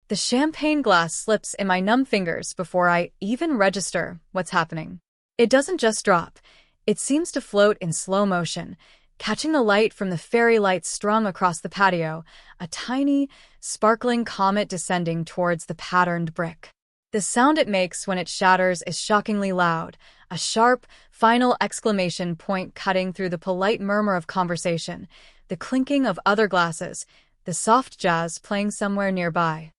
The champagne glass slips in my numb fingers before I even register what's happening. It doesn't just drop. It seems to float in slow motion, catching the light from the fairy lights strung across the patio, a tiny, sparkling comet descending towards the patterned brick. The sound it makes when it shatters is shockingly loud, a sharp, final exclamation point cutting through the polite murmur of conversation, the clinking of other glasses, the soft jazz playing somewhere nearby.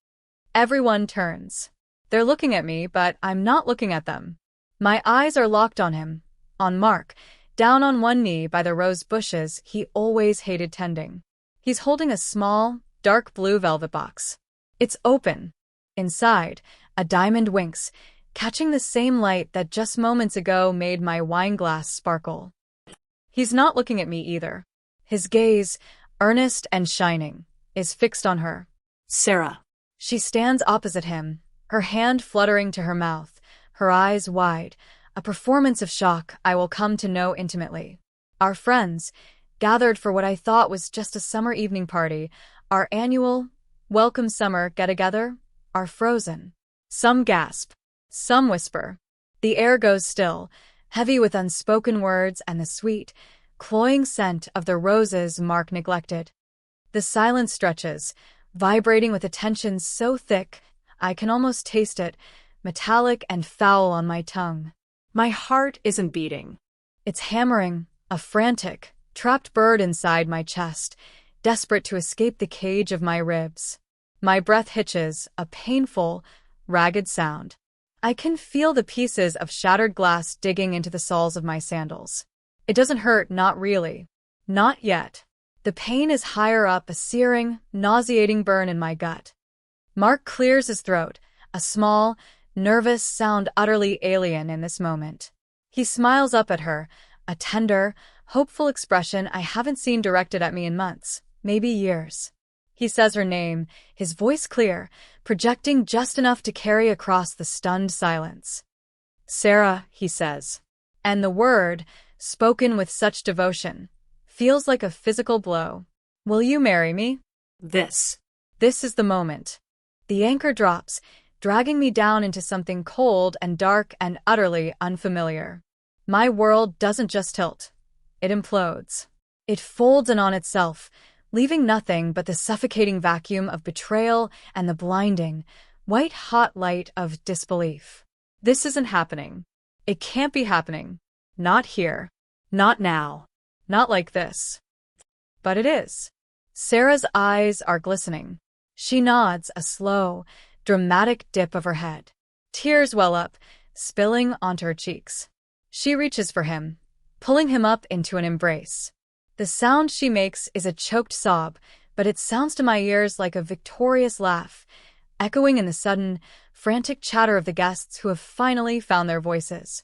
Everyone turns. They're looking at me, but I'm not looking at them. My eyes are locked on him, on Mark, down on one knee by the rose bushes he always hated tending. He's holding a small, dark blue velvet box. It's open. Inside, a diamond winks, catching the same light that just moments ago made my wine glass sparkle. He's not looking at me either. His gaze, earnest and shining, is fixed on her. Sarah. She stands opposite him, her hand fluttering to her mouth, her eyes wide, a performance of shock I will come to know intimately. Our friends, gathered for what I thought was just a summer evening party, our annual, welcome summer get-together, are frozen. Some gasp, some whisper. The air goes still, heavy with unspoken words and the sweet, cloying scent of the roses Mark neglected. The silence stretches, vibrating with a tension so thick, I can almost taste it, metallic and foul on my tongue. My heart isn't beating. It's hammering, a frantic, trapped bird inside my chest, desperate to escape the cage of my ribs. My breath hitches, a painful, ragged sound. I can feel the pieces of shattered glass digging into the soles of my sandals. It doesn't hurt, not really. Not yet. The pain is higher up, a searing, nauseating burn in my gut. Mark clears his throat, a small, nervous sound utterly alien in this moment. He smiles up at her, a tender, hopeful expression I haven't seen directed at me in months, maybe years. He says her name, his voice clear, projecting just enough to carry across the stunned silence. Sarah, he says. And the word, spoken with such devotion, feels like a physical blow. Will you marry me? This is the moment. The anchor drops, dragging me down into something cold and dark and utterly unfamiliar. My world doesn't just tilt. It implodes. It folds in on itself, leaving nothing but the suffocating vacuum of betrayal and the blinding, white-hot light of disbelief. This isn't happening. It can't be happening. Not here. Not now. Not like this. But it is. Sarah's eyes are glistening. She nods, a slow, dramatic dip of her head. Tears well up, spilling onto her cheeks. She reaches for him, pulling him up into an embrace. The sound she makes is a choked sob, but it sounds to my ears like a victorious laugh, echoing in the sudden, frantic chatter of the guests who have finally found their voices.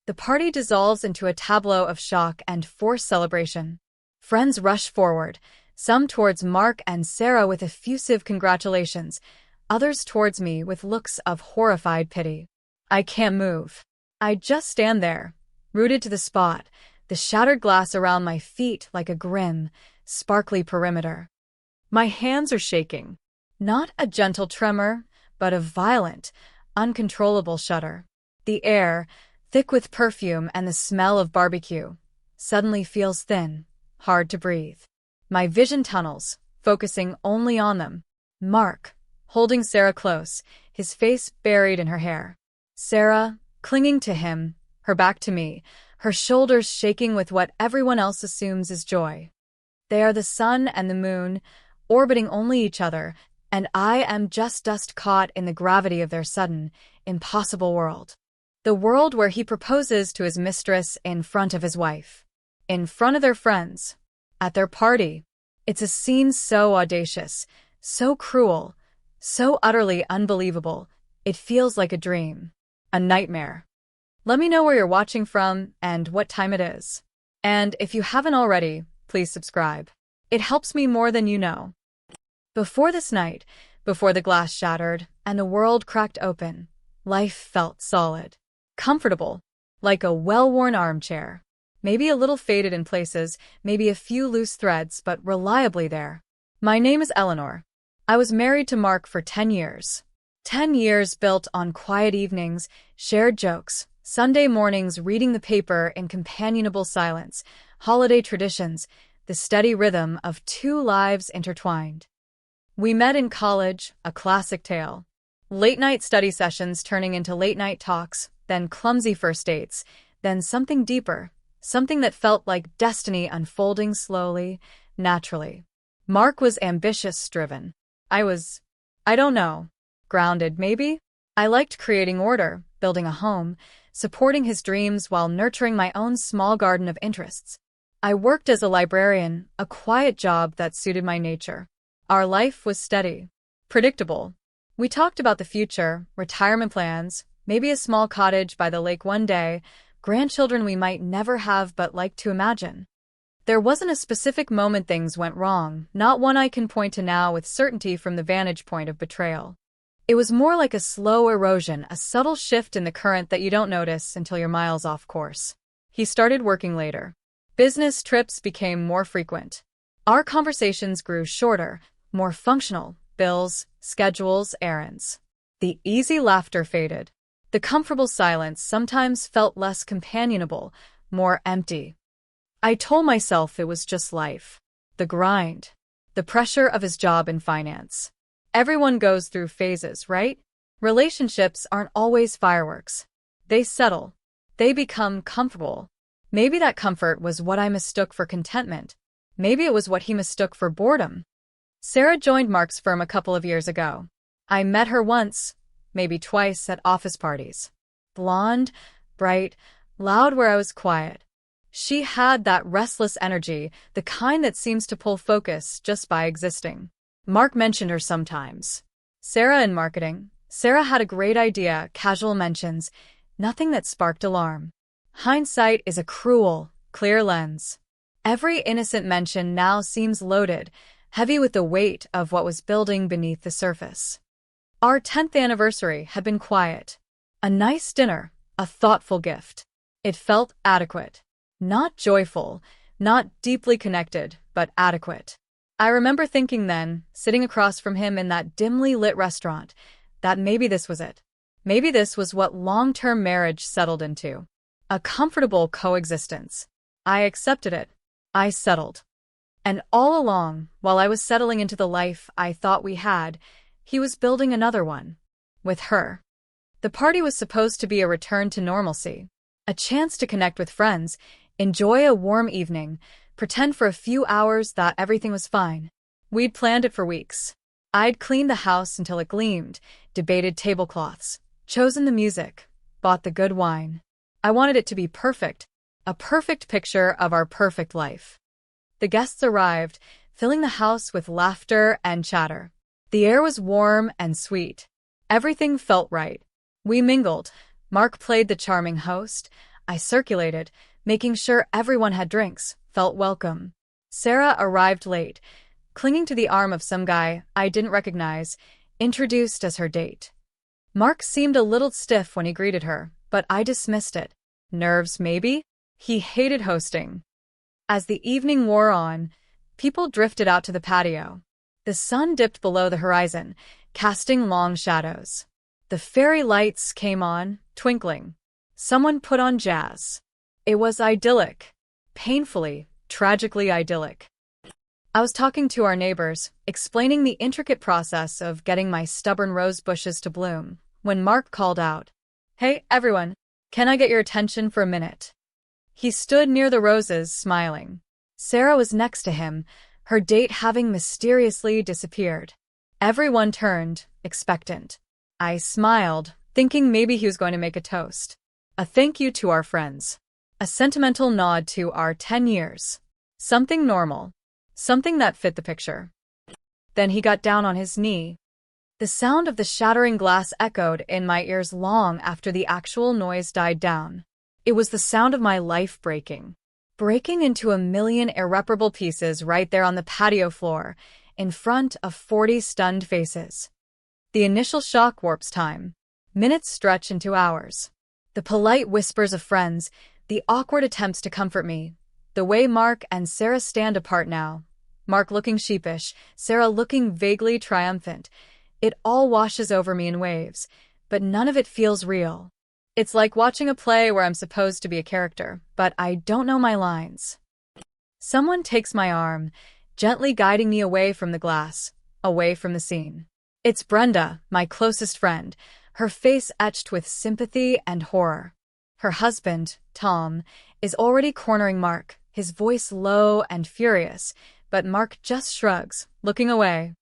The party dissolves into a tableau of shock and forced celebration. Friends rush forward, some towards Mark and Sarah with effusive congratulations, others towards me with looks of horrified pity. I can't move. I just stand there, rooted to the spot, the shattered glass around my feet like a grim, sparkly perimeter. My hands are shaking. Not a gentle tremor, but a violent, uncontrollable shudder. The air, thick with perfume and the smell of barbecue, suddenly feels thin, hard to breathe. My vision tunnels, focusing only on them. Mark, holding Sarah close, his face buried in her hair. Sarah, clinging to him, her back to me, her shoulders shaking with what everyone else assumes is joy. They are the sun and the moon, orbiting only each other, and I am just dust caught in the gravity of their sudden, impossible world. The world where he proposes to his mistress in front of his wife. In front of their friends. At their party. It's a scene so audacious, so cruel, so utterly unbelievable, it feels like a dream. A nightmare. Let me know where you're watching from and what time it is. And if you haven't already, please subscribe. It helps me more than you know. Before this night, before the glass shattered and the world cracked open, life felt solid. Comfortable, like a well-worn armchair. Maybe a little faded in places, maybe a few loose threads, but reliably there. My name is Eleanor. I was married to Mark for 10 years. 10 years built on quiet evenings, shared jokes, Sunday mornings reading the paper in companionable silence, holiday traditions, the steady rhythm of two lives intertwined. We met in college, a classic tale. Late-night study sessions turning into late-night talks, then clumsy first dates, then something deeper, something that felt like destiny unfolding slowly, naturally. Mark was ambitious-driven. I don't know, grounded maybe? I liked creating order, building a home, supporting his dreams while nurturing my own small garden of interests. I worked as a librarian, a quiet job that suited my nature. Our life was steady, predictable. We talked about the future, retirement plans, maybe a small cottage by the lake one day, grandchildren we might never have but like to imagine. There wasn't a specific moment things went wrong, not one I can point to now with certainty from the vantage point of betrayal. It was more like a slow erosion, a subtle shift in the current that you don't notice until you're miles off course. He started working later. Business trips became more frequent. Our conversations grew shorter, more functional, bills, schedules, errands. The easy laughter faded. The comfortable silence sometimes felt less companionable, more empty. I told myself it was just life. The grind. The pressure of his job in finance. Everyone goes through phases, right? Relationships aren't always fireworks. They settle. They become comfortable. Maybe that comfort was what I mistook for contentment. Maybe it was what he mistook for boredom. Sarah joined Mark's firm a couple of years ago. I met her once, maybe twice at office parties. Blonde, bright, loud where I was quiet. She had that restless energy, the kind that seems to pull focus just by existing. Mark mentioned her sometimes. Sarah in marketing. Sarah had a great idea, casual mentions, nothing that sparked alarm. Hindsight is a cruel, clear lens. Every innocent mention now seems loaded, heavy with the weight of what was building beneath the surface. Our 10th anniversary had been quiet. A nice dinner, a thoughtful gift. It felt adequate. Not joyful, not deeply connected, but adequate. I remember thinking then, sitting across from him in that dimly lit restaurant, that maybe this was it. Maybe this was what long-term marriage settled into. A comfortable coexistence. I accepted it. I settled. And all along, while I was settling into the life I thought we had, he was building another one. With her. The party was supposed to be a return to normalcy. A chance to connect with friends, enjoy a warm evening, pretend for a few hours that everything was fine. We'd planned it for weeks. I'd cleaned the house until it gleamed, debated tablecloths, chosen the music, bought the good wine. I wanted it to be perfect, a perfect picture of our perfect life. The guests arrived, filling the house with laughter and chatter. The air was warm and sweet. Everything felt right. We mingled. Mark played the charming host. I circulated, making sure everyone had drinks, felt welcome. Sarah arrived late, clinging to the arm of some guy I didn't recognize, introduced as her date. Mark seemed a little stiff when he greeted her, but I dismissed it. Nerves, maybe? He hated hosting. As the evening wore on, people drifted out to the patio. The sun dipped below the horizon, casting long shadows. The fairy lights came on, twinkling. Someone put on jazz. It was idyllic. Painfully, tragically idyllic. I was talking to our neighbors, explaining the intricate process of getting my stubborn rose bushes to bloom, when Mark called out, "Hey, everyone, can I get your attention for a minute?" He stood near the roses, smiling. Sarah was next to him, her date having mysteriously disappeared. Everyone turned, expectant. I smiled, thinking maybe he was going to make a toast. A thank you to our friends. A sentimental nod to our 10 years. Something normal. Something that fit the picture. Then he got down on his knee. The sound of the shattering glass echoed in my ears long after the actual noise died down. It was the sound of my life breaking into a million irreparable pieces right there on the patio floor, in front of 40 stunned faces. The initial shock warps time. Minutes stretch into hours. The polite whispers of friends, the awkward attempts to comfort me, the way Mark and Sarah stand apart now, Mark looking sheepish, Sarah looking vaguely triumphant. It all washes over me in waves, but none of it feels real. It's like watching a play where I'm supposed to be a character, but I don't know my lines. Someone takes my arm, gently guiding me away from the glass, away from the scene. It's Brenda, my closest friend, her face etched with sympathy and horror. Her husband, Tom, is already cornering Mark, his voice low and furious, but Mark just shrugs, looking away.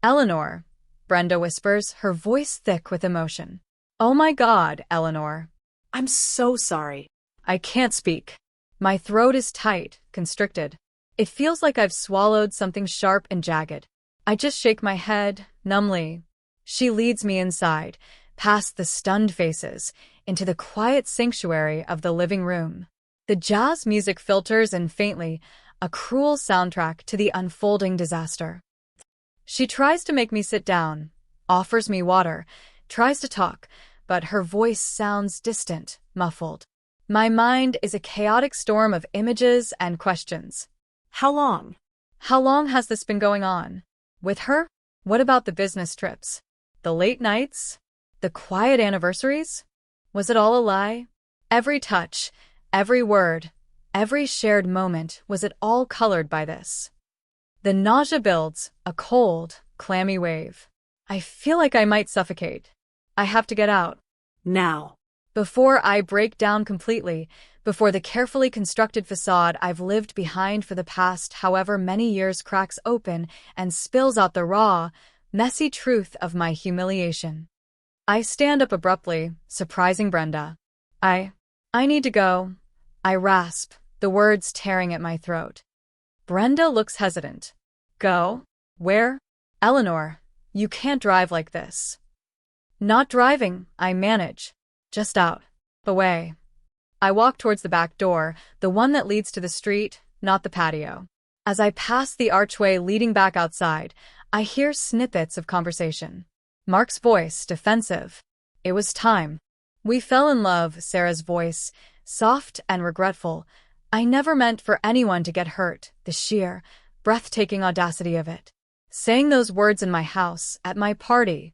"Eleanor," Brenda whispers, her voice thick with emotion. "Oh my God, Eleanor." I'm so sorry. I can't speak. My throat is tight, constricted. It feels like I've swallowed something sharp and jagged. I just shake my head, numbly. She leads me inside, past the stunned faces, into the quiet sanctuary of the living room. The jazz music filters in faintly, a cruel soundtrack to the unfolding disaster. She tries to make me sit down, offers me water, tries to talk, but her voice sounds distant, muffled. My mind is a chaotic storm of images and questions. How long? How long has this been going on? With her? What about the business trips? The late nights? The quiet anniversaries? Was it all a lie? Every touch, every word, every shared moment, was it all colored by this? The nausea builds, a cold, clammy wave. I feel like I might suffocate. I have to get out. Now. Before I break down completely, before the carefully constructed facade I've lived behind for the past however many years cracks open and spills out the raw, messy truth of my humiliation. I stand up abruptly, surprising Brenda. I need to go. I rasp, the words tearing at my throat. Brenda looks hesitant. Go? Where? Eleanor, you can't drive like this. Not driving, I manage. Just out. Away. I walk towards the back door, the one that leads to the street, not the patio. As I pass the archway leading back outside, I hear snippets of conversation. Mark's voice, defensive. It was time. We fell in love, Sarah's voice, soft and regretful. I never meant for anyone to get hurt, the sheer, breathtaking audacity of it. Saying those words in my house, at my party.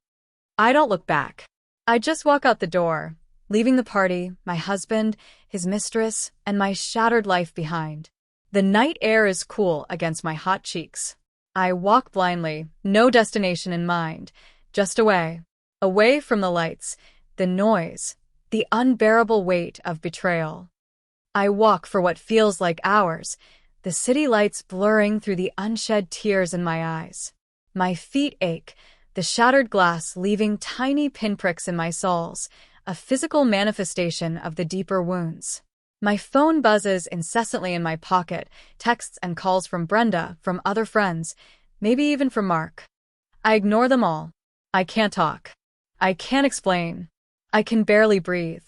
I don't look back. I just walk out the door, leaving the party, my husband, his mistress, and my shattered life behind. The night air is cool against my hot cheeks. I walk blindly, no destination in mind, just away. Away from the lights, the noise, the unbearable weight of betrayal. I walk for what feels like hours, the city lights blurring through the unshed tears in my eyes. My feet ache, the shattered glass leaving tiny pinpricks in my soles, a physical manifestation of the deeper wounds. My phone buzzes incessantly in my pocket, texts and calls from Brenda, from other friends, maybe even from Mark. I ignore them all. I can't talk. I can't explain. I can barely breathe.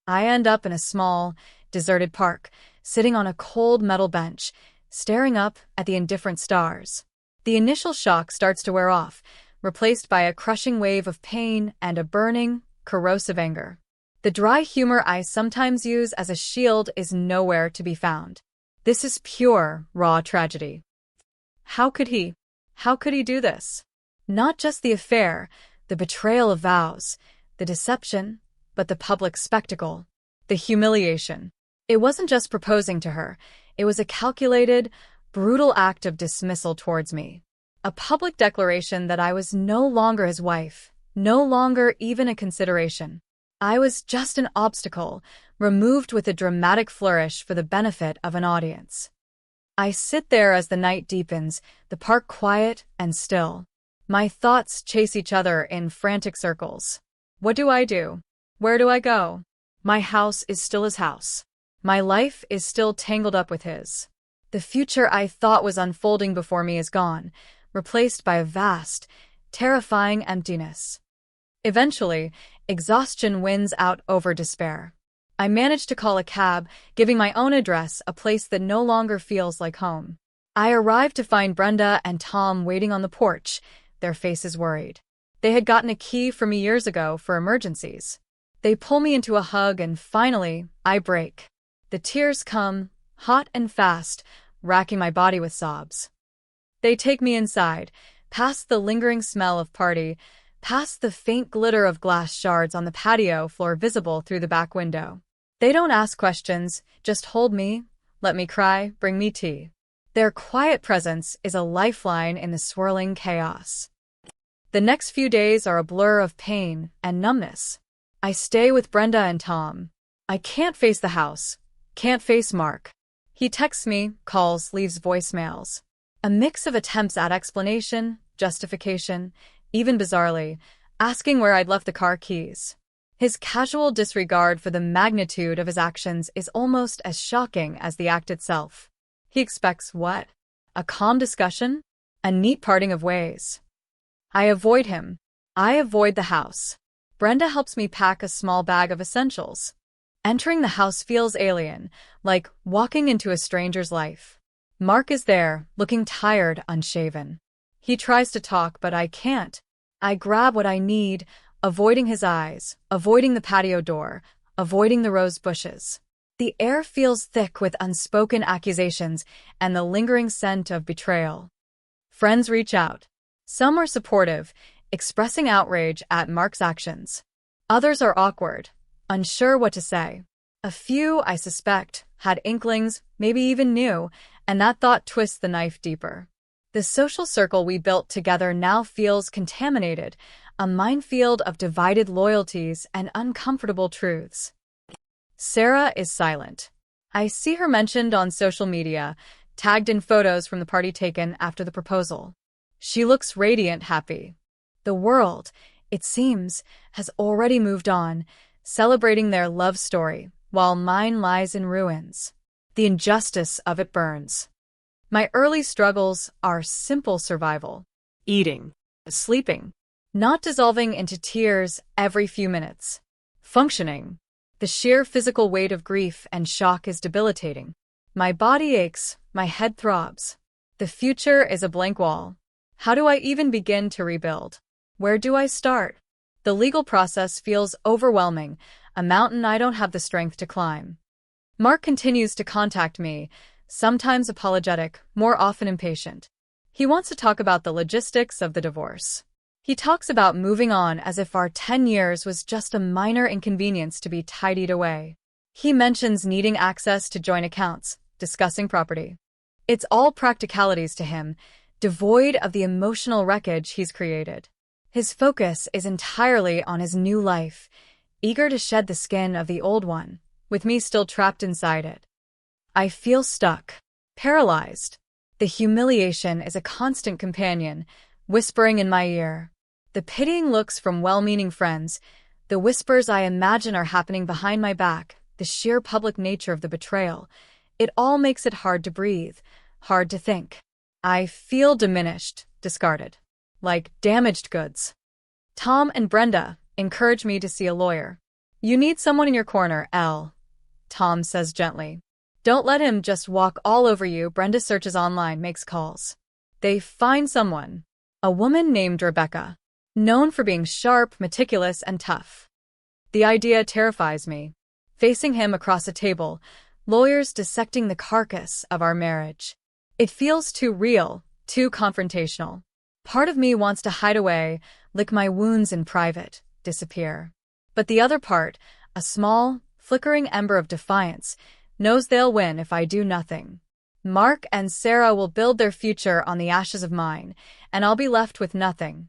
I end up in a small, deserted park, sitting on a cold metal bench, staring up at the indifferent stars. The initial shock starts to wear off, replaced by a crushing wave of pain and a burning, corrosive anger. The dry humor I sometimes use as a shield is nowhere to be found. This is pure, raw tragedy. How could he? How could he do this? Not just the affair, the betrayal of vows, the deception, but the public spectacle, the humiliation. It wasn't just proposing to her, it was a calculated, brutal act of dismissal towards me. A public declaration that I was no longer his wife, no longer even a consideration. I was just an obstacle, removed with a dramatic flourish for the benefit of an audience. I sit there as the night deepens, the park quiet and still. My thoughts chase each other in frantic circles. What do I do? Where do I go? My house is still his house. My life is still tangled up with his. The future I thought was unfolding before me is gone, replaced by a vast, terrifying emptiness. Eventually, exhaustion wins out over despair. I manage to call a cab, giving my own address, a place that no longer feels like home. I arrive to find Brenda and Tom waiting on the porch, their faces worried. They had gotten a key from me years ago for emergencies. They pull me into a hug and finally, I break. The tears come, hot and fast, racking my body with sobs. They take me inside, past the lingering smell of party, past the faint glitter of glass shards on the patio floor visible through the back window. They don't ask questions, just hold me, let me cry, bring me tea. Their quiet presence is a lifeline in the swirling chaos. The next few days are a blur of pain and numbness. I stay with Brenda and Tom. I can't face the house, can't face Mark. He texts me, calls, leaves voicemails. A mix of attempts at explanation, justification, even bizarrely, asking where I'd left the car keys. His casual disregard for the magnitude of his actions is almost as shocking as the act itself. He expects what? A calm discussion? A neat parting of ways. I avoid him. I avoid the house. Brenda helps me pack a small bag of essentials. Entering the house feels alien, like walking into a stranger's life. Mark is there, looking tired, unshaven. He tries to talk, but I can't. I grab what I need, avoiding his eyes, avoiding the patio door, avoiding the rose bushes. The air feels thick with unspoken accusations and the lingering scent of betrayal. Friends reach out. Some are supportive, expressing outrage at Mark's actions. Others are awkward, unsure what to say. A few, I suspect, had inklings, maybe even knew, and that thought twists the knife deeper. The social circle we built together now feels contaminated, a minefield of divided loyalties and uncomfortable truths. Sarah is silent. I see her mentioned on social media, tagged in photos from the party taken after the proposal. She looks radiant happy. The world, it seems, has already moved on, celebrating their love story, while mine lies in ruins. The injustice of it burns. My early struggles are simple survival. Eating. Sleeping. Not dissolving into tears every few minutes. Functioning. The sheer physical weight of grief and shock is debilitating. My body aches, my head throbs. The future is a blank wall. How do I even begin to rebuild? Where do I start? The legal process feels overwhelming, a mountain I don't have the strength to climb. Mark continues to contact me, sometimes apologetic, more often impatient. He wants to talk about the logistics of the divorce. He talks about moving on as if our 10 years was just a minor inconvenience to be tidied away. He mentions needing access to joint accounts, discussing property. It's all practicalities to him, devoid of the emotional wreckage he's created. His focus is entirely on his new life, eager to shed the skin of the old one, with me still trapped inside it. I feel stuck, paralyzed. The humiliation is a constant companion, whispering in my ear. The pitying looks from well-meaning friends, the whispers I imagine are happening behind my back, the sheer public nature of the betrayal. It all makes it hard to breathe, hard to think. I feel diminished, discarded, like damaged goods. Tom and Brenda encourage me to see a lawyer. You need someone in your corner, Elle, Tom says gently. Don't let him just walk all over you. Brenda searches online, makes calls. They find someone. A woman named Rebecca, known for being sharp, meticulous, and tough. The idea terrifies me. Facing him across a table, lawyers dissecting the carcass of our marriage. It feels too real, too confrontational. Part of me wants to hide away, lick my wounds in private, disappear. But the other part, a small, flickering ember of defiance, knows they'll win if I do nothing. Mark and Sarah will build their future on the ashes of mine, and I'll be left with nothing.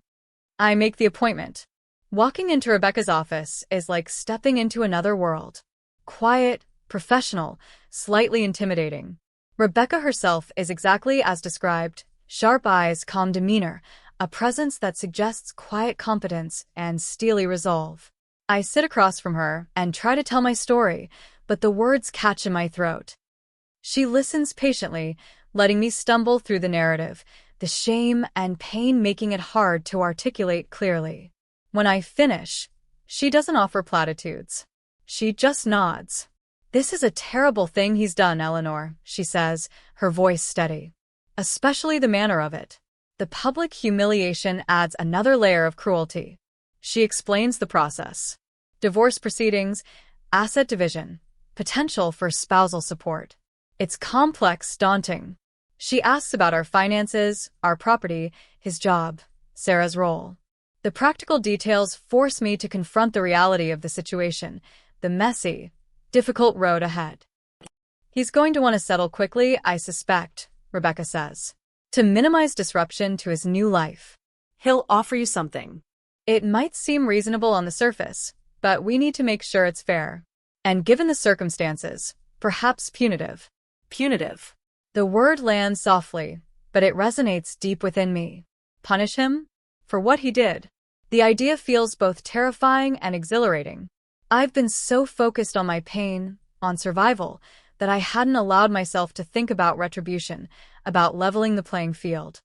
I make the appointment. Walking into Rebecca's office is like stepping into another world. Quiet, professional, slightly intimidating. Rebecca herself is exactly as described. Sharp eyes, calm demeanor, a presence that suggests quiet competence and steely resolve. I sit across from her and try to tell my story, but the words catch in my throat. She listens patiently, letting me stumble through the narrative, the shame and pain making it hard to articulate clearly. When I finish, she doesn't offer platitudes. She just nods. This is a terrible thing he's done, Eleanor, she says, her voice steady. Especially the manner of it. The public humiliation adds another layer of cruelty. She explains the process. Divorce proceedings, asset division, potential for spousal support. It's complex, daunting. She asks about our finances, our property, his job, Sarah's role. The practical details force me to confront the reality of the situation, the messy, difficult road ahead. He's going to want to settle quickly, I suspect, Rebecca says, to minimize disruption to his new life. He'll offer you something. It might seem reasonable on the surface, but we need to make sure it's fair. And given the circumstances, perhaps punitive. Punitive. The word lands softly, but it resonates deep within me. Punish him? For what he did. The idea feels both terrifying and exhilarating. I've been so focused on my pain, on survival, that I hadn't allowed myself to think about retribution, about leveling the playing field.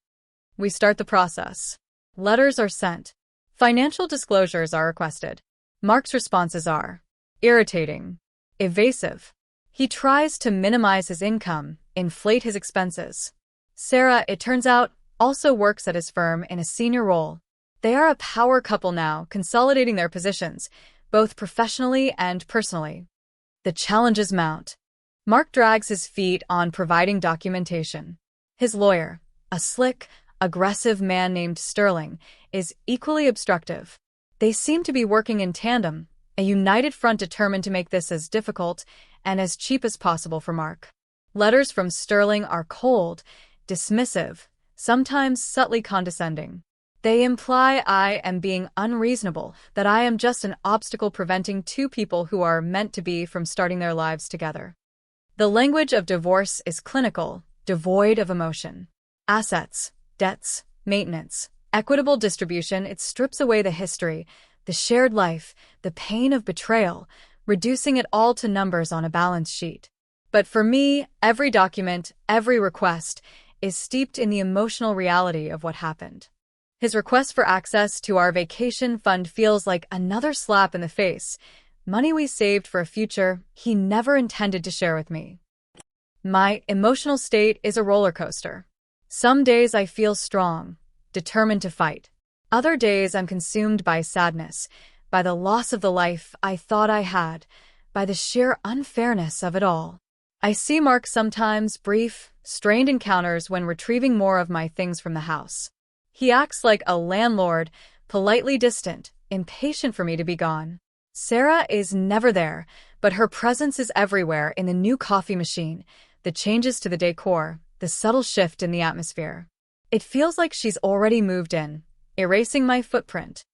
We start the process. Letters are sent. Financial disclosures are requested. Mark's responses are irritating, evasive. He tries to minimize his income, inflate his expenses. Sarah, it turns out, also works at his firm in a senior role. They are a power couple now, consolidating their positions, both professionally and personally. The challenges mount. Mark drags his feet on providing documentation. His lawyer, a slick, aggressive man named Sterling, is equally obstructive. They seem to be working in tandem, a united front determined to make this as difficult and as cheap as possible for Mark. Letters from Sterling are cold, dismissive, sometimes subtly condescending. They imply I am being unreasonable, that I am just an obstacle preventing two people who are meant to be from starting their lives together. The language of divorce is clinical, devoid of emotion. Assets, debts, maintenance, equitable distribution, it strips away the history, the shared life, the pain of betrayal, reducing it all to numbers on a balance sheet. But for me, every document, every request, is steeped in the emotional reality of what happened. His request for access to our vacation fund feels like another slap in the face, money we saved for a future he never intended to share with me. My emotional state is a roller coaster. Some days I feel strong, determined to fight. Other days I'm consumed by sadness, by the loss of the life I thought I had, by the sheer unfairness of it all. I see Mark sometimes brief, strained encounters when retrieving more of my things from the house. He acts like a landlord, politely distant, impatient for me to be gone. Sarah is never there, but her presence is everywhere in the new coffee machine, the changes to the decor, the subtle shift in the atmosphere. It feels like she's already moved in, erasing my footprint.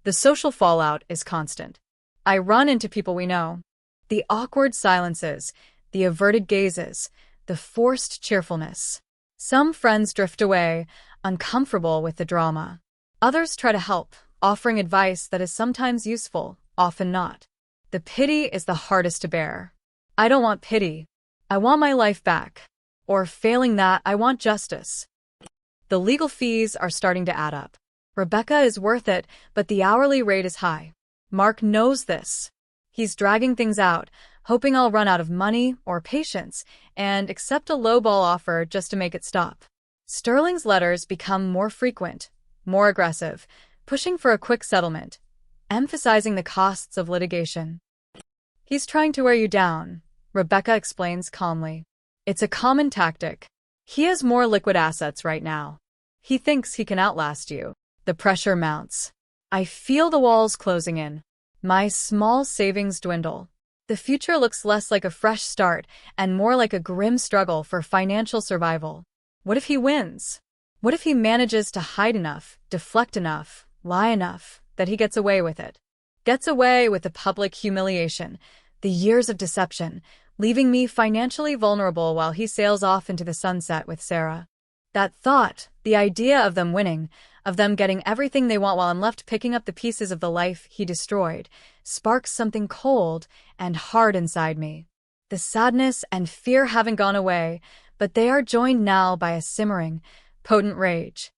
The social fallout is constant. I run into people we know. The awkward silences, the averted gazes, the forced cheerfulness. Some friends drift away, uncomfortable with the drama. Others try to help, offering advice that is sometimes useful, often not. The pity is the hardest to bear. I don't want pity. I want my life back. Or failing that, I want justice. The legal fees are starting to add up. Rebecca is worth it, but the hourly rate is high. Mark knows this. He's dragging things out, hoping I'll run out of money or patience and accept a lowball offer just to make it stop. Sterling's letters become more frequent, more aggressive, pushing for a quick settlement, emphasizing the costs of litigation. He's trying to wear you down, Rebecca explains calmly. It's a common tactic. He has more liquid assets right now. He thinks he can outlast you. The pressure mounts. I feel the walls closing in. My small savings dwindle. The future looks less like a fresh start and more like a grim struggle for financial survival. What if he wins? What if he manages to hide enough, deflect enough, lie enough, that he gets away with it? Gets away with the public humiliation, the years of deception, leaving me financially vulnerable while he sails off into the sunset with Sarah. That thought, the idea of them winning, of them getting everything they want while I'm left picking up the pieces of the life he destroyed, sparks something cold and hard inside me. The sadness and fear haven't gone away, but they are joined now by a simmering, potent rage.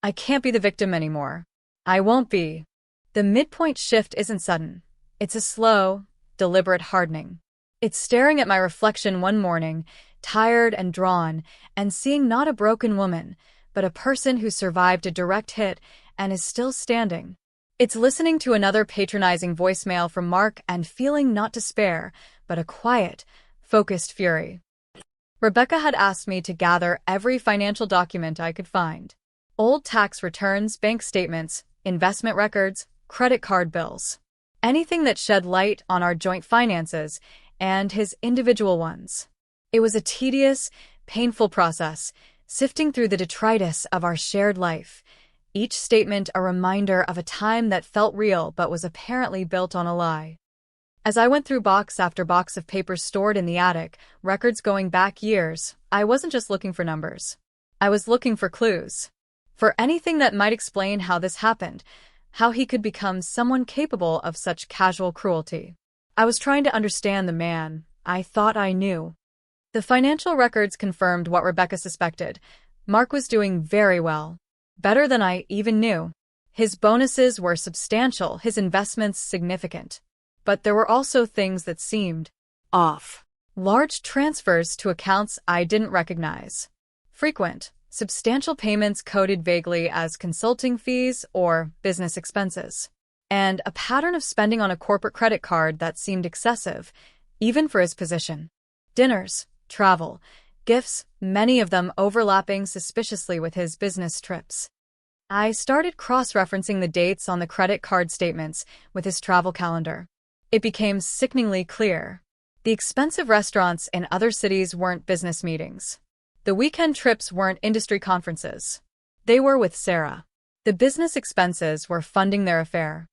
I can't be the victim anymore. I won't be. The midpoint shift isn't sudden. It's a slow, deliberate hardening. It's staring at my reflection one morning, tired and drawn, and seeing not a broken woman, but a person who survived a direct hit and is still standing. It's listening to another patronizing voicemail from Mark and feeling not despair, but a quiet, focused fury. Rebecca had asked me to gather every financial document I could find. Old tax returns, bank statements, investment records, credit card bills. Anything that shed light on our joint finances and his individual ones. It was a tedious, painful process, sifting through the detritus of our shared life, each statement a reminder of a time that felt real but was apparently built on a lie. As I went through box after box of papers stored in the attic, records going back years, I wasn't just looking for numbers. I was looking for clues. For anything that might explain how this happened, how he could become someone capable of such casual cruelty. I was trying to understand the man I thought I knew. The financial records confirmed what Rebecca suspected. Mark was doing very well. Better than I even knew. His bonuses were substantial, his investments significant. But there were also things that seemed off. Large transfers to accounts I didn't recognize. Frequent, substantial payments coded vaguely as consulting fees or business expenses. And a pattern of spending on a corporate credit card that seemed excessive, even for his position. Dinners, travel, gifts, many of them overlapping suspiciously with his business trips. I started cross-referencing the dates on the credit card statements with his travel calendar. It became sickeningly clear. The expensive restaurants in other cities weren't business meetings. The weekend trips weren't industry conferences. They were with Sarah. The business expenses were funding their affair.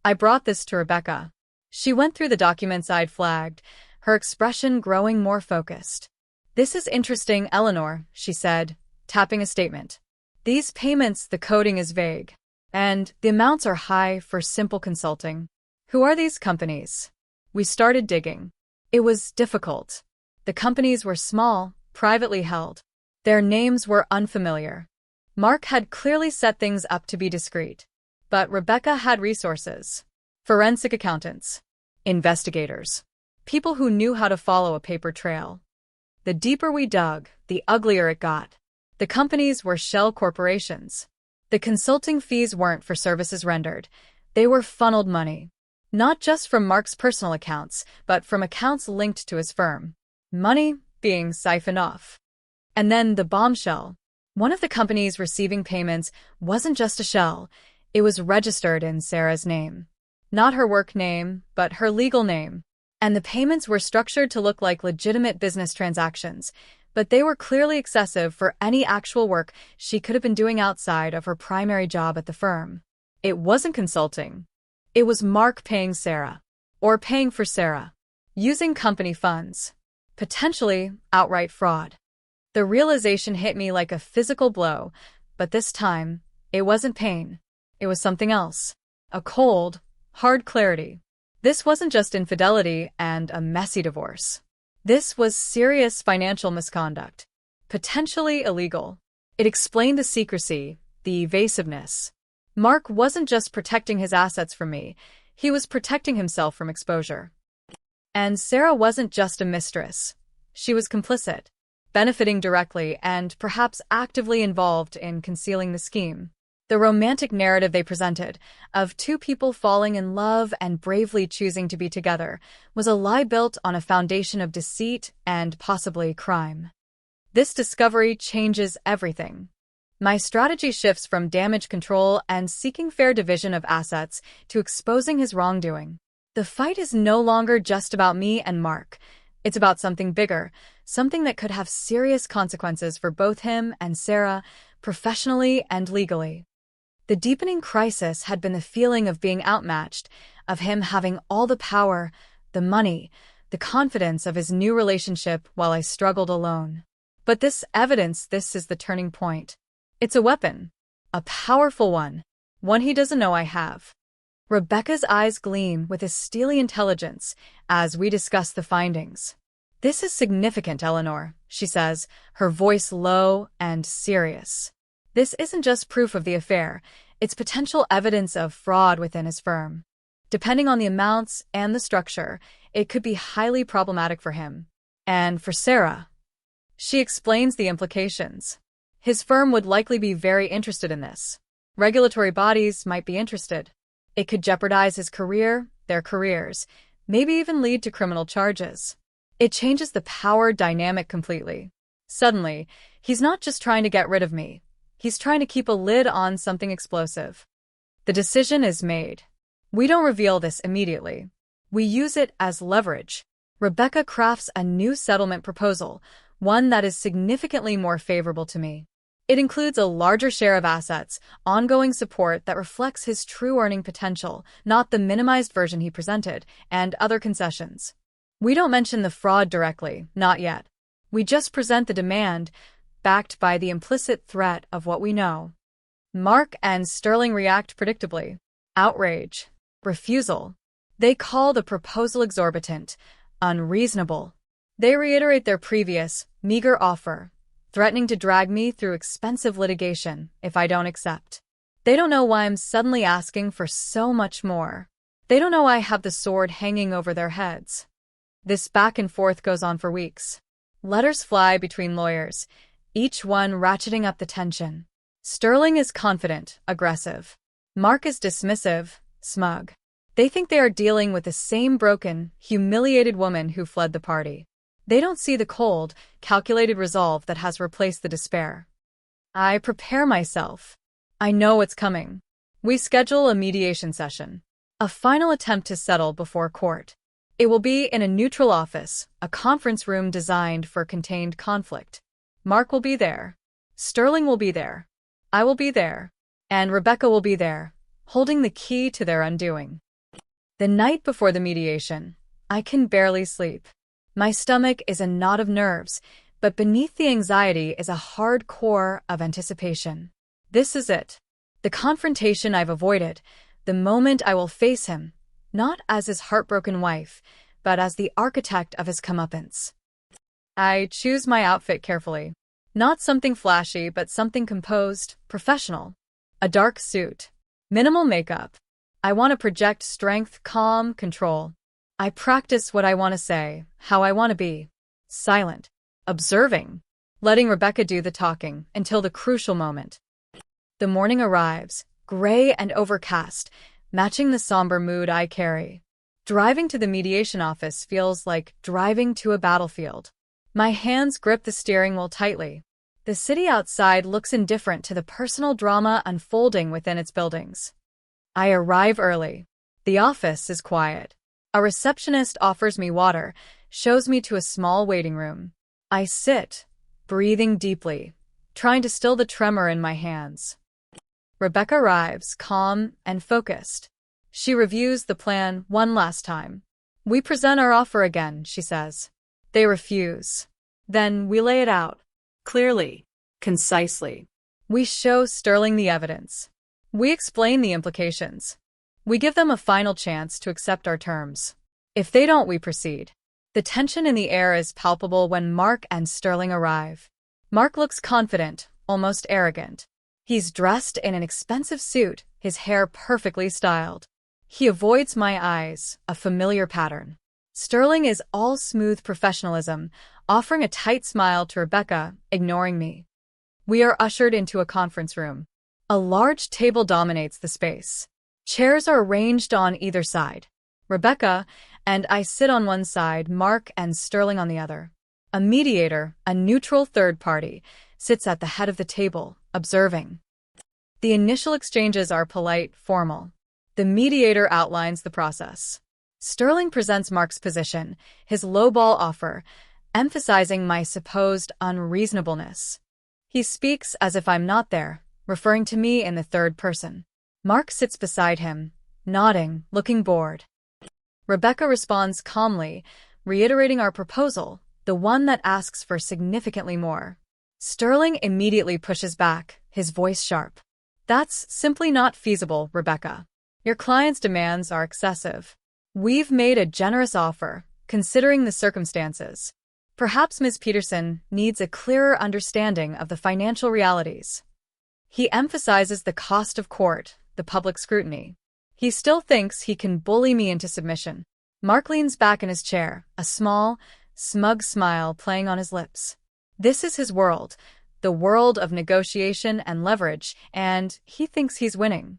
I brought this to Rebecca. She went through the documents I'd flagged, her expression growing more focused. "This is interesting, Eleanor," she said, tapping a statement. "These payments, the coding is vague. And the amounts are high for simple consulting. Who are these companies?" We started digging. It was difficult. The companies were small, privately held. Their names were unfamiliar. Mark had clearly set things up to be discreet. But Rebecca had resources. Forensic accountants. Investigators. People who knew how to follow a paper trail. The deeper we dug, the uglier it got. The companies were shell corporations. The consulting fees weren't for services rendered. They were funneled money. Not just from Mark's personal accounts, but from accounts linked to his firm. Money being siphoned off. And then the bombshell. One of the companies receiving payments wasn't just a shell. It was registered in Sarah's name. Not her work name, but her legal name. And the payments were structured to look like legitimate business transactions, but they were clearly excessive for any actual work she could have been doing outside of her primary job at the firm. It wasn't consulting. It was Mark paying Sarah. Or paying for Sarah. Using company funds. Potentially outright fraud. The realization hit me like a physical blow, but this time, it wasn't pain. It was something else. A cold, hard clarity. This wasn't just infidelity and a messy divorce. This was serious financial misconduct. Potentially illegal. It explained the secrecy, the evasiveness. Mark wasn't just protecting his assets from me, he was protecting himself from exposure. And Sarah wasn't just a mistress. She was complicit, benefiting directly and perhaps actively involved in concealing the scheme. The romantic narrative they presented, of two people falling in love and bravely choosing to be together, was a lie built on a foundation of deceit and possibly crime. This discovery changes everything. My strategy shifts from damage control and seeking fair division of assets to exposing his wrongdoing. The fight is no longer just about me and Mark. It's about something bigger, something that could have serious consequences for both him and Sarah, professionally and legally. The deepening crisis had been the feeling of being outmatched, of him having all the power, the money, the confidence of his new relationship while I struggled alone. But this is the turning point. It's a weapon. A powerful one. One he doesn't know I have. Rebecca's eyes gleam with a steely intelligence as we discuss the findings. "This is significant, Eleanor," she says, her voice low and serious. "This isn't just proof of the affair, it's potential evidence of fraud within his firm. Depending on the amounts and the structure, it could be highly problematic for him. And for Sarah." She explains the implications. His firm would likely be very interested in this. Regulatory bodies might be interested. It could jeopardize his career, their careers, maybe even lead to criminal charges. It changes the power dynamic completely. Suddenly, he's not just trying to get rid of me. He's trying to keep a lid on something explosive. The decision is made. We don't reveal this immediately. We use it as leverage. Rebecca crafts a new settlement proposal, one that is significantly more favorable to me. It includes a larger share of assets, ongoing support that reflects his true earning potential, not the minimized version he presented, and other concessions. We don't mention the fraud directly, not yet. We just present the demand, backed by the implicit threat of what we know. Mark and Sterling react predictably. Outrage. Refusal. They call the proposal exorbitant, unreasonable. They reiterate their previous, meager offer, threatening to drag me through expensive litigation if I don't accept. They don't know why I'm suddenly asking for so much more. They don't know I have the sword hanging over their heads. This back and forth goes on for weeks. Letters fly between lawyers, each one ratcheting up the tension. Sterling is confident, aggressive. Mark is dismissive, smug. They think they are dealing with the same broken, humiliated woman who fled the party. They don't see the cold, calculated resolve that has replaced the despair. I prepare myself. I know what's coming. We schedule a mediation session. A final attempt to settle before court. It will be in a neutral office, a conference room designed for contained conflict. Mark will be there. Sterling will be there. I will be there. And Rebecca will be there, holding the key to their undoing. The night before the mediation, I can barely sleep. My stomach is a knot of nerves, but beneath the anxiety is a hard core of anticipation. This is it. The confrontation I've avoided, the moment I will face him, not as his heartbroken wife, but as the architect of his comeuppance. I choose my outfit carefully. Not something flashy, but something composed, professional. A dark suit. Minimal makeup. I want to project strength, calm, control. I practice what I want to say, how I want to be. Silent. Observing. Letting Rebecca do the talking until the crucial moment. The morning arrives, gray and overcast, matching the somber mood I carry. Driving to the mediation office feels like driving to a battlefield. My hands grip the steering wheel tightly. The city outside looks indifferent to the personal drama unfolding within its buildings. I arrive early. The office is quiet. A receptionist offers me water, shows me to a small waiting room. I sit, breathing deeply, trying to still the tremor in my hands. Rebecca arrives, calm and focused. She reviews the plan one last time. We present our offer again, she says. They refuse. Then we lay it out. Clearly. Concisely. We show Sterling the evidence. We explain the implications. We give them a final chance to accept our terms. If they don't, we proceed. The tension in the air is palpable when Mark and Sterling arrive. Mark looks confident, almost arrogant. He's dressed in an expensive suit, his hair perfectly styled. He avoids my eyes, a familiar pattern. Sterling is all smooth professionalism, offering a tight smile to Rebecca, ignoring me. We are ushered into a conference room. A large table dominates the space. Chairs are arranged on either side. Rebecca and I sit on one side, Mark and Sterling on the other. A mediator, a neutral third party, sits at the head of the table, observing. The initial exchanges are polite, formal. The mediator outlines the process. Sterling presents Mark's position, his lowball offer, emphasizing my supposed unreasonableness. He speaks as if I'm not there, referring to me in the third person. Mark sits beside him, nodding, looking bored. Rebecca responds calmly, reiterating our proposal, the one that asks for significantly more. Sterling immediately pushes back, his voice sharp. That's simply not feasible, Rebecca. Your client's demands are excessive. We've made a generous offer, considering the circumstances. Perhaps Ms. Peterson needs a clearer understanding of the financial realities. He emphasizes the cost of court, the public scrutiny. He still thinks he can bully me into submission. Mark leans back in his chair, a small, smug smile playing on his lips. This is his world, the world of negotiation and leverage, and he thinks he's winning.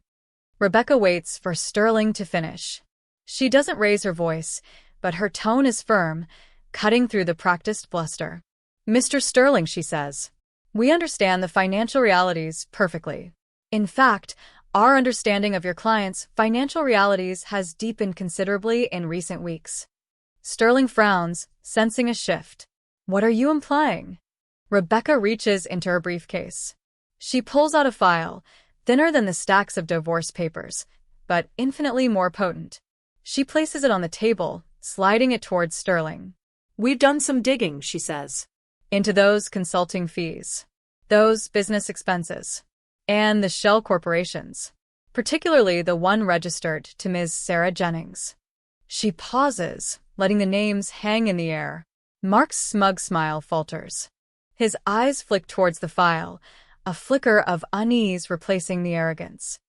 Rebecca waits for Sterling to finish. She doesn't raise her voice, but her tone is firm, cutting through the practiced bluster. "Mr. Sterling," she says, "we understand the financial realities perfectly. In fact, our understanding of your clients' financial realities has deepened considerably in recent weeks." Sterling frowns, sensing a shift. "What are you implying?" Rebecca reaches into her briefcase. She pulls out a file, thinner than the stacks of divorce papers, but infinitely more potent. She places it on the table, sliding it towards Sterling. "We've done some digging," she says. "Into those consulting fees, those business expenses, and the shell corporations, particularly the one registered to Ms. Sarah Jennings." She pauses, letting the names hang in the air. Mark's smug smile falters. His eyes flick towards the file, a flicker of unease replacing the arrogance.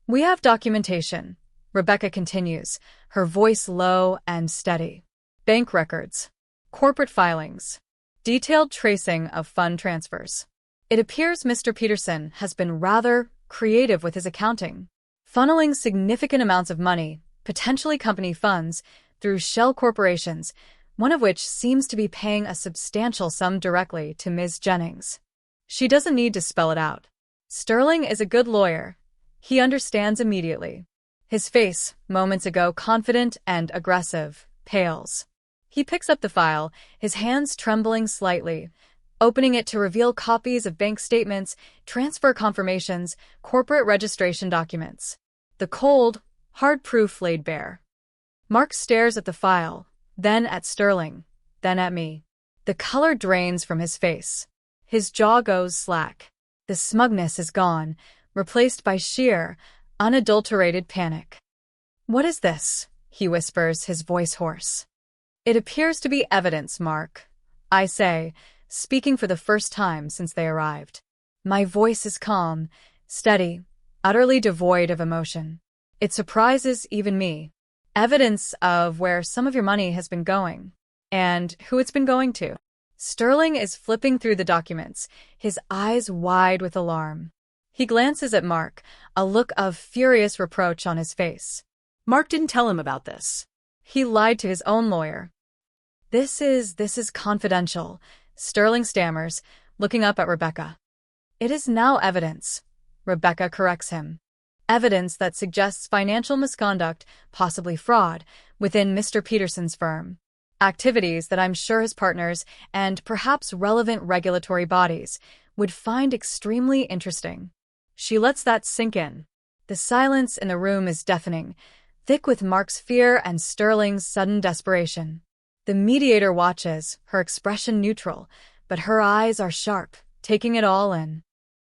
"We have documentation," Rebecca continues, her voice low and steady. "Bank records, corporate filings, detailed tracing of fund transfers. It appears Mr. Peterson has been rather creative with his accounting, funneling significant amounts of money, potentially company funds, through shell corporations, one of which seems to be paying a substantial sum directly to Ms. Jennings." She doesn't need to spell it out. Sterling is a good lawyer. He understands immediately. His face, moments ago confident and aggressive, pales. He picks up the file, his hands trembling slightly, opening it to reveal copies of bank statements, transfer confirmations, corporate registration documents. The cold, hard proof laid bare. Mark stares at the file, then at Sterling, then at me. The color drains from his face. His jaw goes slack. The smugness is gone, replaced by sheer, unadulterated panic. "What is this?" he whispers, his voice hoarse. "It appears to be evidence, Mark," I say, speaking for the first time since they arrived. My voice is calm, steady, utterly devoid of emotion. It surprises even me. Evidence of where some of your money has been going, and who it's been going to. Sterling is flipping through the documents, his eyes wide with alarm. He glances at Mark, a look of furious reproach on his face. "Mark didn't tell him about this." He lied to his own lawyer. This is confidential," Sterling stammers, looking up at Rebecca. "It is now evidence," Rebecca corrects him. "Evidence that suggests financial misconduct, possibly fraud, within Mr. Peterson's firm. Activities that I'm sure his partners, and perhaps relevant regulatory bodies, would find extremely interesting." She lets that sink in. The silence in the room is deafening, thick with Mark's fear and Sterling's sudden desperation. The mediator watches, her expression neutral, but her eyes are sharp, taking it all in.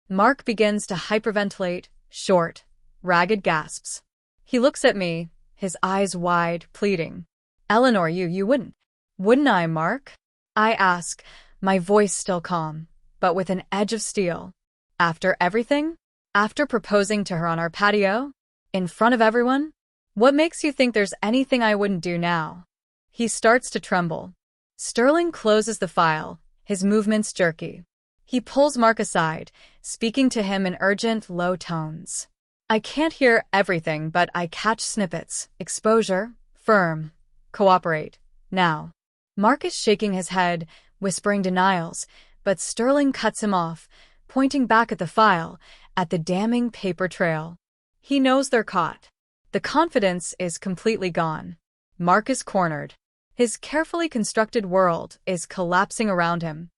Mark begins to hyperventilate, short, ragged gasps. He looks at me, his eyes wide, pleading. "Eleanor, you wouldn't I, Mark?" I ask, my voice still calm, but with an edge of steel. "After everything? After proposing to her on our patio? In front of everyone? What makes you think there's anything I wouldn't do now?" He starts to tremble. Sterling closes the file, his movements jerky. He pulls Mark aside, speaking to him in urgent, low tones. I can't hear everything, but I catch snippets. Exposure, firm, cooperate, now. Mark is shaking his head, whispering denials, but Sterling cuts him off, pointing back at the file, at the damning paper trail. He knows they're caught. The confidence is completely gone. Mark is cornered. His carefully constructed world is collapsing around him.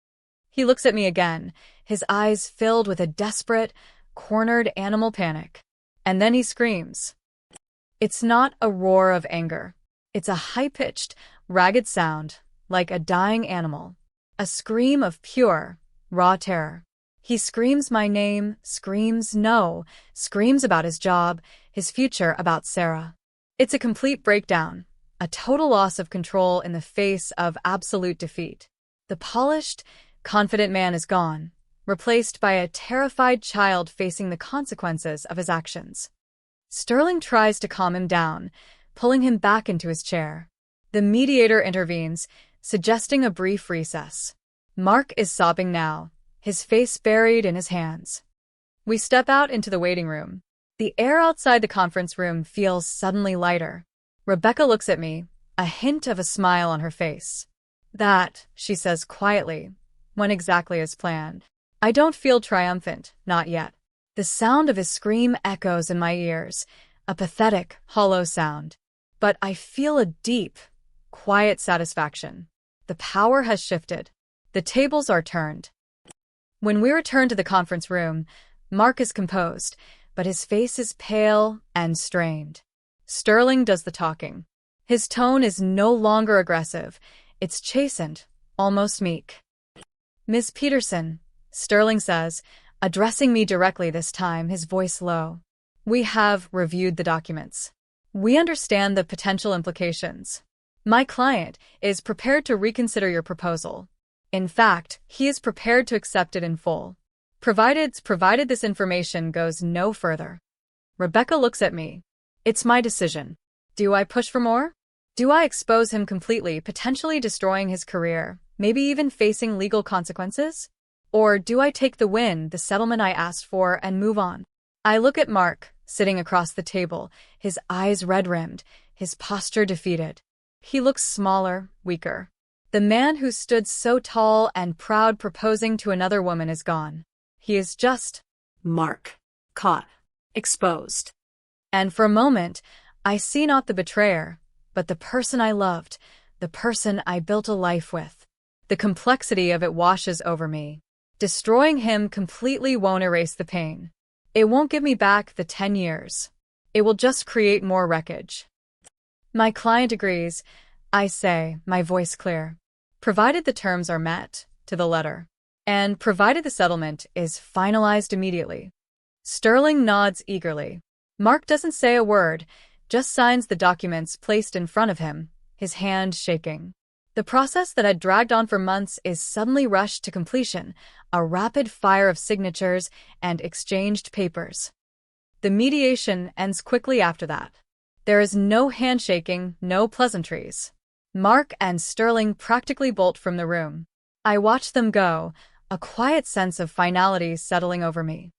He looks at me again, his eyes filled with a desperate, cornered animal panic. And then he screams. It's not a roar of anger. It's a high-pitched, ragged sound, like a dying animal. A scream of pure, raw terror. He screams my name, screams no, screams about his job, his future, about Sarah. It's a complete breakdown, a total loss of control in the face of absolute defeat. The polished, confident man is gone, replaced by a terrified child facing the consequences of his actions. Sterling tries to calm him down, pulling him back into his chair. The mediator intervenes, suggesting a brief recess. Mark is sobbing now, his face buried in his hands. We step out into the waiting room. The air outside the conference room feels suddenly lighter. Rebecca looks at me, a hint of a smile on her face. That, she says quietly, went exactly as planned. I don't feel triumphant, not yet. The sound of his scream echoes in my ears, a pathetic, hollow sound. But I feel a deep, quiet satisfaction. The power has shifted. The tables are turned. When we return to the conference room, Mark is composed, but his face is pale and strained. Sterling does the talking. His tone is no longer aggressive. It's chastened, almost meek. Miss Peterson, Sterling says, addressing me directly this time, his voice low. We have reviewed the documents. We understand the potential implications. My client is prepared to reconsider your proposal. In fact, he is prepared to accept it in full, provided this information goes no further. Rebecca looks at me. It's my decision. Do I push for more? Do I expose him completely, potentially destroying his career, maybe even facing legal consequences? Or do I take the win, the settlement I asked for, and move on? I look at Mark, sitting across the table, his eyes red-rimmed, his posture defeated. He looks smaller, weaker. The man who stood so tall and proud proposing to another woman is gone. He is just Mark. Caught. Exposed. And for a moment, I see not the betrayer, but the person I loved, the person I built a life with. The complexity of it washes over me. Destroying him completely won't erase the pain. It won't give me back the 10 years. It will just create more wreckage. My client agrees, I say, my voice clear. Provided the terms are met, to the letter. And provided the settlement is finalized immediately. Sterling nods eagerly. Mark doesn't say a word, just signs the documents placed in front of him, his hand shaking. The process that had dragged on for months is suddenly rushed to completion, a rapid fire of signatures and exchanged papers. The mediation ends quickly after that. There is no handshaking, no pleasantries. Mark and Sterling practically bolt from the room. I watch them go, a quiet sense of finality settling over me.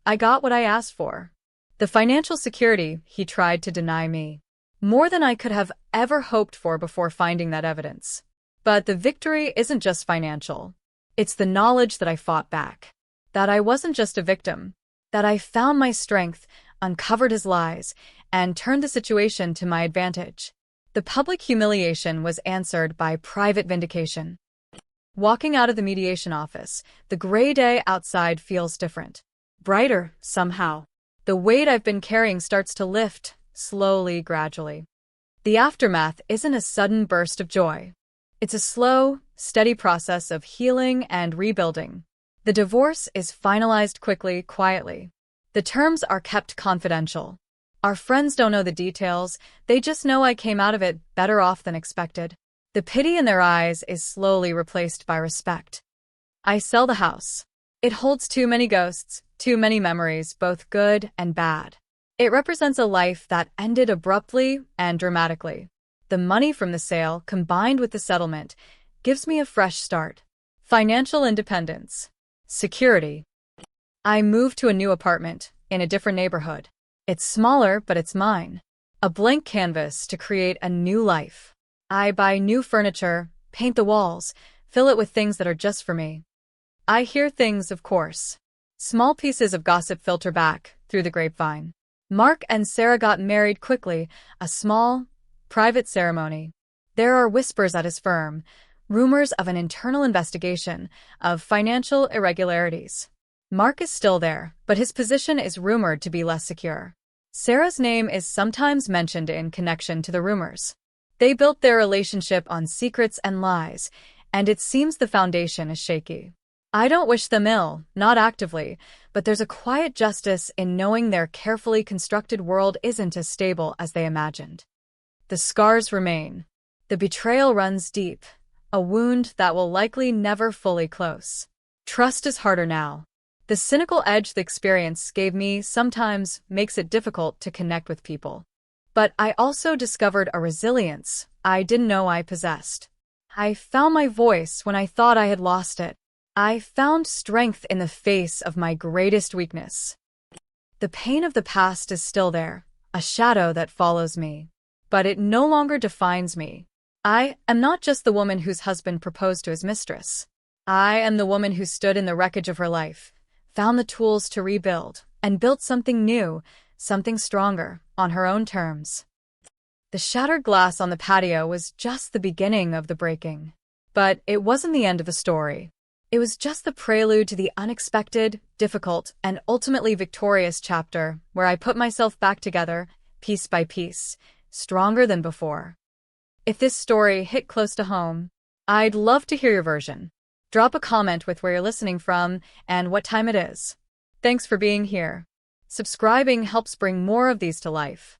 I got what I asked for. The financial security he tried to deny me. More than I could have ever hoped for before finding that evidence. But the victory isn't just financial. It's the knowledge that I fought back. That I wasn't just a victim. That I found my strength, uncovered his lies, and turned the situation to my advantage. The public humiliation was answered by private vindication. Walking out of the mediation office, the gray day outside feels different. Brighter, somehow. The weight I've been carrying starts to lift, slowly, gradually. The aftermath isn't a sudden burst of joy. It's a slow, steady process of healing and rebuilding. The divorce is finalized quickly, quietly. The terms are kept confidential. Our friends don't know the details, they just know I came out of it better off than expected. The pity in their eyes is slowly replaced by respect. I sell the house. It holds too many ghosts, too many memories, both good and bad. It represents a life that ended abruptly and dramatically. The money from the sale, combined with the settlement, gives me a fresh start. Financial independence. Security. I move to a new apartment, in a different neighborhood. It's smaller, but it's mine. A blank canvas to create a new life. I buy new furniture, paint the walls, fill it with things that are just for me. I hear things, of course. Small pieces of gossip filter back, through the grapevine. Mark and Sarah got married quickly, a small, private ceremony. There are whispers at his firm, rumors of an internal investigation, of financial irregularities. Mark is still there, but his position is rumored to be less secure. Sarah's name is sometimes mentioned in connection to the rumors. They built their relationship on secrets and lies, and it seems the foundation is shaky. I don't wish them ill, not actively, but there's a quiet justice in knowing their carefully constructed world isn't as stable as they imagined. The scars remain. The betrayal runs deep, a wound that will likely never fully close. Trust is harder now. The cynical edge the experience gave me sometimes makes it difficult to connect with people. But I also discovered a resilience I didn't know I possessed. I found my voice when I thought I had lost it. I found strength in the face of my greatest weakness. The pain of the past is still there, a shadow that follows me. But it no longer defines me. I am not just the woman whose husband proposed to his mistress. I am the woman who stood in the wreckage of her life, found the tools to rebuild, and built something new, something stronger, on her own terms. The shattered glass on the patio was just the beginning of the breaking. But it wasn't the end of the story. It was just the prelude to the unexpected, difficult, and ultimately victorious chapter where I put myself back together, piece by piece, stronger than before. If this story hit close to home, I'd love to hear your version. Drop a comment with where you're listening from and what time it is. Thanks for being here. Subscribing helps bring more of these to life.